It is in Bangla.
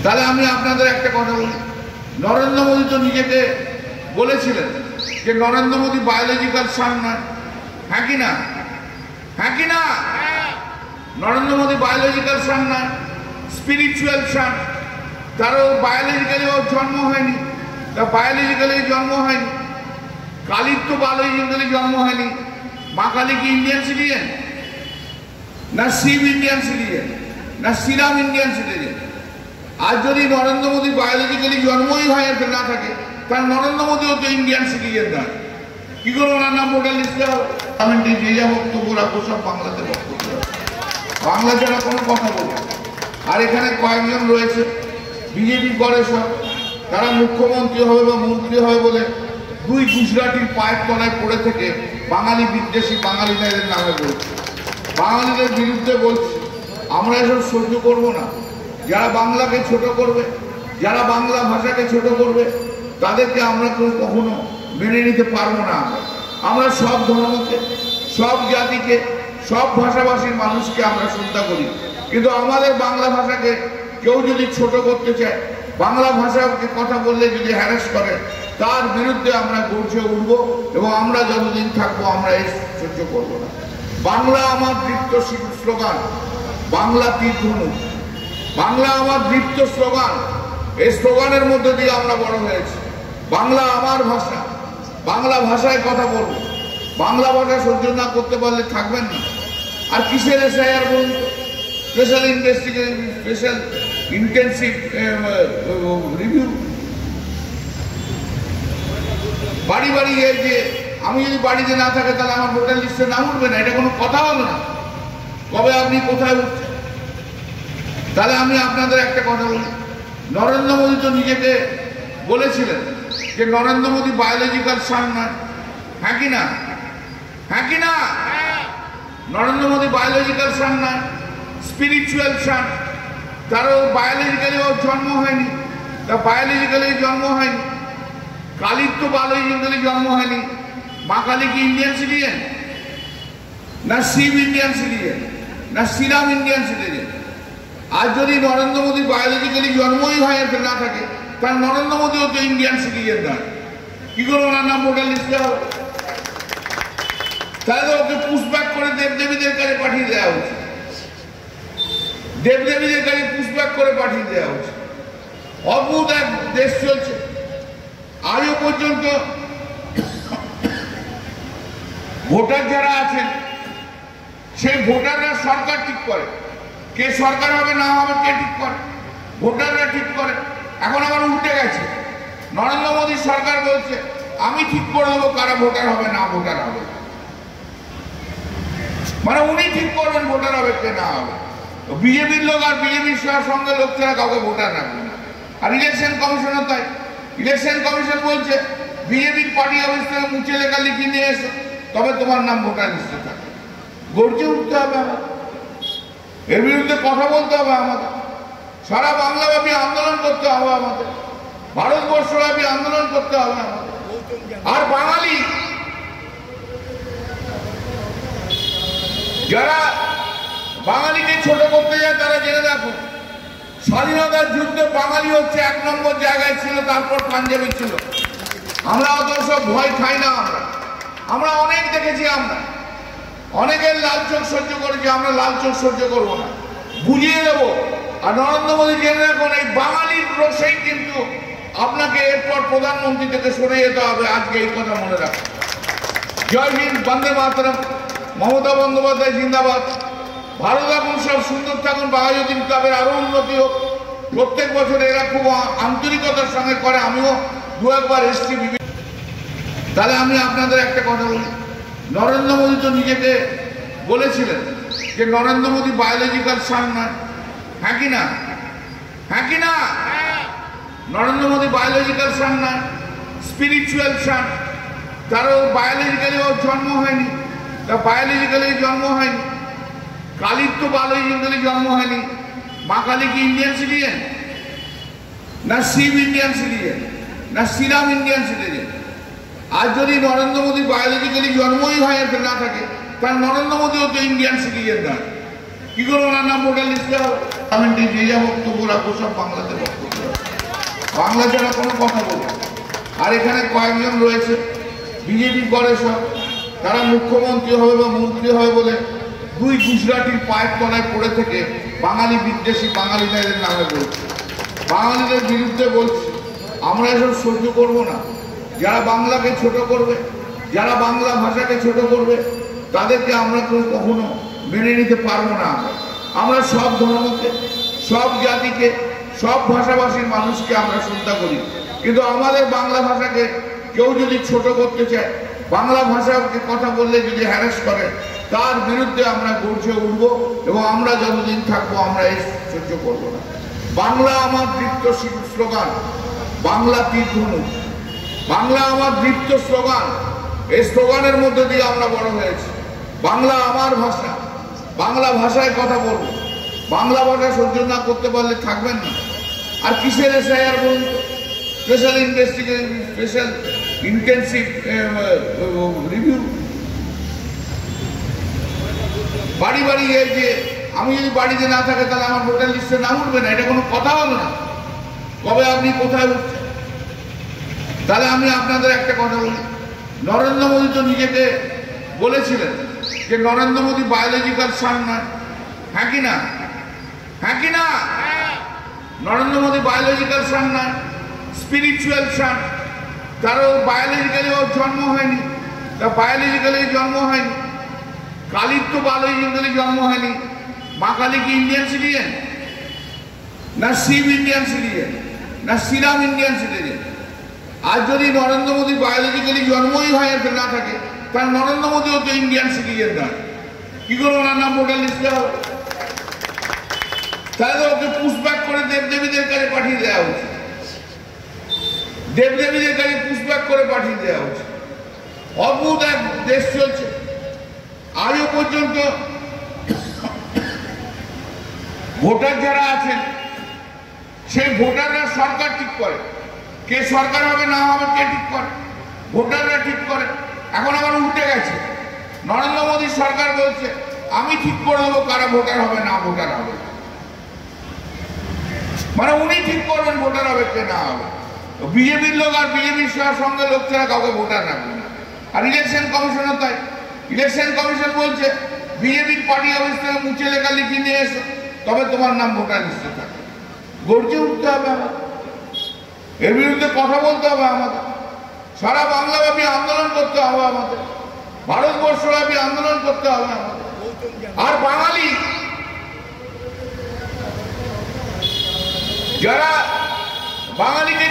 তাহলে আমি আপনাদের একটা কথা বলি, নরেন্দ্র মোদী তো নিজেকে বলেছিলেন যে নরেন্দ্র মোদী বায়োলজিক্যাল সান নয়। হ্যাঁ কি না? হ্যাঁ কি না? নরেন্দ্র মোদী বায়োলজিক্যাল সান নয়, স্পিরিচুয়াল সান। তারও বায়োলজিক্যালি ওর জন্ম হয়নি, তা বায়োলজিক্যালি জন্ম হয়নি। কালীর তো বায়োলজিক্যালি জন্ম হয়নি। মা কালী কি ইন্ডিয়ান সিটিজেন, না শিব ইন্ডিয়ান সিটিজেন, না শ্রীরাম ইন্ডিয়ান সিটিজেন? আর যদি নরেন্দ্র মোদী বায়োলজিক্যালি জন্মই হয় না থাকে, তার নরেন্দ্র মোদীও তো ইন্ডিয়ান সিটিজেন নয়। কি করে ওনার নাম ভোটার লিস্টে হবে? আমি যে যা বক্তব্য রাখবো সব বাংলাতে বক্তব্য, বাংলা ছাড়া কোনো কথা বলবো। আর এখানে কয়েকজন রয়েছে বিজেপি করে সব, তারা মুখ্যমন্ত্রী হবে বা মন্ত্রী হবে বলে দুই গুজরাটির পায়ের তলায় পড়ে থেকে বাঙালি বিদ্বেষী বাঙালি মেয়েদের নামে বলছে, বাঙালিদের বিরুদ্ধে বলছে। আমরা এসব সহ্য করবো না। যারা বাংলাকে ছোট করবে, যারা বাংলা ভাষাকে ছোট করবে, তাদেরকে আমরা কেউ কখনো মেনে নিতে পারবো না। আমরা সব ধর্মকে, সব জাতিকে, সব ভাষাভাষীর মানুষকে আমরা শ্রদ্ধা করি, কিন্তু আমাদের বাংলা ভাষাকে কেউ যদি ছোট করতে চায়, বাংলা ভাষাকে কথা বললে যদি হ্যারাস করে, তার বিরুদ্ধে আমরা গর্জে উঠব এবং আমরা যতদিন থাকবো আমরা এই সহ্য করবো না। বাংলা আমার দৃপ্ত স্লোগান, বাংলা তীরধনুক, বাংলা আমার দৃপ্ত স্লোগান। এই স্লোগানের মধ্যে দিয়ে আমরা বড় হয়েছি। বাংলা আমার ভাষা, বাংলা ভাষায় কথা বলবো। বাংলা ভাষা সহ্য না করতে পারলে থাকবেন না। আর কিসের এসআইআর বলুন তো? Special investigation, special intensive review. বাড়ি বাড়ি এই যে আমি যদি বাড়িতে না থাকে তাহলে আমার ভোটার লিস্টে নাম উঠবে না, এটা কোনো কথা হলো না। কবে আপনি কোথায় উঠছেন? তাহলে আমি আপনাদের একটা কথা বলি, নরেন্দ্র মোদী তো নিজেকে বলেছিলেন যে নরেন্দ্র মোদী বায়োলজিক্যাল সান নয়। হ্যাঁ কি না? হ্যাঁ কি না? নরেন্দ্র মোদী বায়োলজিক্যাল সান নয়, স্পিরিচুয়াল সান। তারও বায়োলজিক্যালি ওর জন্ম হয়নি, তা বায়োলজিক্যালি জন্ম হয়নি। কালীর তো বায়োলজিক্যালি জন্ম হয়নি। মা কালী কি ইন্ডিয়ান সিটিজেন, না শিব ইন্ডিয়ান সিটিজেন, না শ্রীরাম ইন্ডিয়ান সিটিজেন? আর যদি নরেন্দ্র মোদী বায়োলজিক্যালি জন্মই হয় না থাকে, তার নরেন্দ্র মোদীও তো ইন্ডিয়ান সিটিজেন নয়। কি করে ওনার নাম ভোটার লিস্টে হবে? তাহলে ওকে পুশব্যাক করে দেবদেবীদের কাছে পাঠিয়ে দেওয়া উচিত, দেবদেবীদের কাছে পুশব্যাক করে পাঠিয়ে দেওয়া উচিত। অদ্ভুত এক দেশ চলছে। আজও পর্যন্ত ভোটার যারা আছেন, সেই ভোটাররা সরকার ঠিক করে। কে সরকার হবে না হবে কে ঠিক করে? ভোটাররা ঠিক করে। এখন আবার উল্টে গেছে, নরেন্দ্র মোদী সরকার বলছে আমি ঠিক করে দেবো কারা ভোটার হবে না ভোটার হবে। মানে উনি ঠিক করবেন ভোটার হবে কে না হবে। বিজেপির লোক আর বিজেপির সঙ্গে লোক ছাড়া কাউকে ভোটার রাখবে না। আর ইলেকশন কমিশনও তাই। ইলেকশন কমিশন বলছে বিজেপির পার্টি অফিস থেকে মুছে লেখা লিখে নিয়ে এসো, তবে তোমার নাম ভোটার লিস্টে থাকে। গর্জে উঠতে হবে আমাদের, এর বিরুদ্ধে কথা বলতে হবে আমাদের। সারা বাংলাব্যাপী আন্দোলন করতে হবে আমাদের, ভারতবর্ষব্যাপী আন্দোলন করতে হবে আমাদের। আর বাঙালি যারা বাঙালিকে ছোট করতে যায় তারা জেনে রাখো, স্বাধীনতার যুদ্ধে বাঙালি হচ্ছে 1 নম্বর জায়গায় ছিল, তারপর পাঞ্জাবি ছিল। আমরা অত সব ভয় খাই না। আমরা অনেক দেখেছি, আমরা অনেকের লাল চোখ সহ্য করেছি, আমরা লাল চোখ সহ্য করবো না, বুঝিয়ে দেবো। আর নরেন্দ্র মোদী জেনে রাখুন, এই বাঙালির রোষেই কিন্তু আপনাকে এরপর প্রধানমন্ত্রী থেকে সরে যেতে হবে। আজকে এই কথা মনে রাখুন। জয় হিন্দ, বন্দে মাতরম, মমতা বন্দ্যোপাধ্যায় জিন্দাবাদ। ভারত এখন সব সুন্দর থাকুন, বাঘাযতীন ক্লাবের আরো উন্নতি হোক। প্রত্যেক বছর এরা খুব আন্তরিকতার সঙ্গে করে, আমিও 2-1 বার এসছি। তাহলে আমি আপনাদের একটা কথা বলি, নরেন্দ্র মোদী তো নিজেকে বলেছিলেন যে নরেন্দ্র মোদী বায়োলজিক্যাল সান নয়। হ্যাঁ কি না? হ্যাঁ কি না? নরেন্দ্র মোদী বায়োলজিক্যাল সান নয়, স্পিরিচুয়াল সান। তারও বায়োলজিক্যালি ওর জন্ম হয়নি, তা বায়োলজিক্যালি জন্ম হয়নি। কালীর তো বায়োলজিক্যালি জন্ম হয়নি। মা কালী কি ইন্ডিয়ান সিটিজেন, না শিব ইন্ডিয়ান সিটিজেন, না শ্রীরাম ইন্ডিয়ান সিটিজেন? আর যদি নরেন্দ্র মোদী বায়োলজিক্যালি জন্মই হয় না থাকে, তার নরেন্দ্র মোদীও তো ইন্ডিয়ান সিটিজেন নয়। কি করে ওনার নাম ভোটার লিস্টে হবে? যে যা বক্তব্য রাখবো সব বাংলাতে বক্তব্য, বাংলা ছাড়া কোনো কথা বলবো। আর এখানে কয়েকজন রয়েছে বিজেপি করে সব, তারা মুখ্যমন্ত্রী হবে বা মন্ত্রী হবে বলে দুই গুজরাটির পায়ের তলায় পড়ে থেকে বাঙালি বিদ্বেষী বাঙালি মেয়েদের নামে বলছে, বাঙালিদের বিরুদ্ধে বলছে। আমরা এসব সহ্য করব না। যারা বাংলাকে ছোট করবে, যারা বাংলা ভাষাকে ছোট করবে, তাদেরকে আমরা কখনো মেনে নিতে পারবো না। আমরা সব ধর্মকে, সব জাতিকে, সব ভাষাভাষীর মানুষকে আমরা শ্রদ্ধা করি, কিন্তু আমাদের বাংলা ভাষাকে কেউ যদি ছোট করতে চায়, বাংলা ভাষাকে কথা বললে যদি হ্যারাস করে, তার বিরুদ্ধে আমরা গর্জে উঠব এবং আমরা যতদিন থাকবো আমরা এই সহ্য করবো না। বাংলা আমার দৃপ্ত স্লোগান, বাংলা তীরধনুক, বাংলা আমার দৃপ্ত স্লোগান। এই স্লোগানের মধ্যে দিয়ে আমরা বড় হয়েছি। বাংলা আমার ভাষা, বাংলা ভাষায় কথা বলবো। বাংলা ভাষা সহ্য না করতে পারলে থাকবেন না। আর কিসের এসআইআর বলুন, special investigation, special intensive review, বাড়ি বাড়ি যে আমি যদি বাড়িতে না থাকে তাহলে আমার ভোটার লিস্টে নাম উঠবে না, এটা কোনো কথা হলো না। কবে আপনি কোথায় উঠছেন? তাহলে আমি আপনাদের একটা কথা বলি, নরেন্দ্র মোদী তো নিজেকে বলেছিলেন যে নরেন্দ্র মোদী বায়োলজিক্যাল সান নয়, হ্যাঁ কি না? হ্যাঁ কি না? নরেন্দ্র মোদী বায়োলজিক্যাল সান নয়, স্পিরিচুয়াল সান। তারও বায়োলজিক্যালি ওর জন্ম হয়নি, তার বায়োলজিক্যালি জন্ম হয়নি। কালীর তো বায়োলজিক্যালি জন্ম হয়নি। মা কালী কি ইন্ডিয়ান সিটিজেন? না শিব ইন্ডিয়ান সিটিজেন? না শ্রীরাম ইন্ডিয়ান সিটিজেন? আর যদি নরেন্দ্র মোদী বায়োলজিক্যালি জন্মই হয় না থাকে, তার নরেন্দ্র মোদীও তো ইন্ডিয়ান সিটিজেন নয়। কি করে ওনার নাম ভোটার লিস্টে হবে? তাহলে ওকে পুশব্যাক করে দেবদেবীদের কাছে পাঠিয়ে দেওয়া উচিত, দেবদেবীদের কাছে পুশব্যাক করে পাঠিয়ে দেওয়া উচিত। অদ্ভুত এক দেশ চলছে। আজও পর্যন্ত ভোটার যারা আছেন, সেই ভোটাররা সরকার ঠিক করে, কে সরকার হবে না হবে কে ঠিক করে? ভোটাররা ঠিক করে। এখন আবার উল্টে গেছে, নরেন্দ্র মোদী সরকার বলছে আমি ঠিক করে দেবো কারা ভোটার হবে না ভোটার হবে, মানে উনি ঠিক করবেন ভোটার হবে কে না হবে। বিজেপির লোক আর বিজেপির সঙ্গে লোক ছাড়া কাউকে ভোটার রাখবে না। আর ইলেকশন কমিশনও তাই। ইলেকশন কমিশন বলছে বিজেপির পার্টি অফিস থেকে মুছে লেখা লিখিয়ে নিয়ে এসো, তবে তোমার নাম ভোটার লিস্টে থাকে। গর্জে উঠতে হবে আমাদের, এর বিরুদ্ধে কথা বলতে হবে আমাদের, সারা বাংলাব্যাপী আন্দোলন করতে হবে আমাদের, ভারতবর্ষব্যাপী আন্দোলন করতে হবে আমাদের। আর বাঙালি যারা বাঙালিকে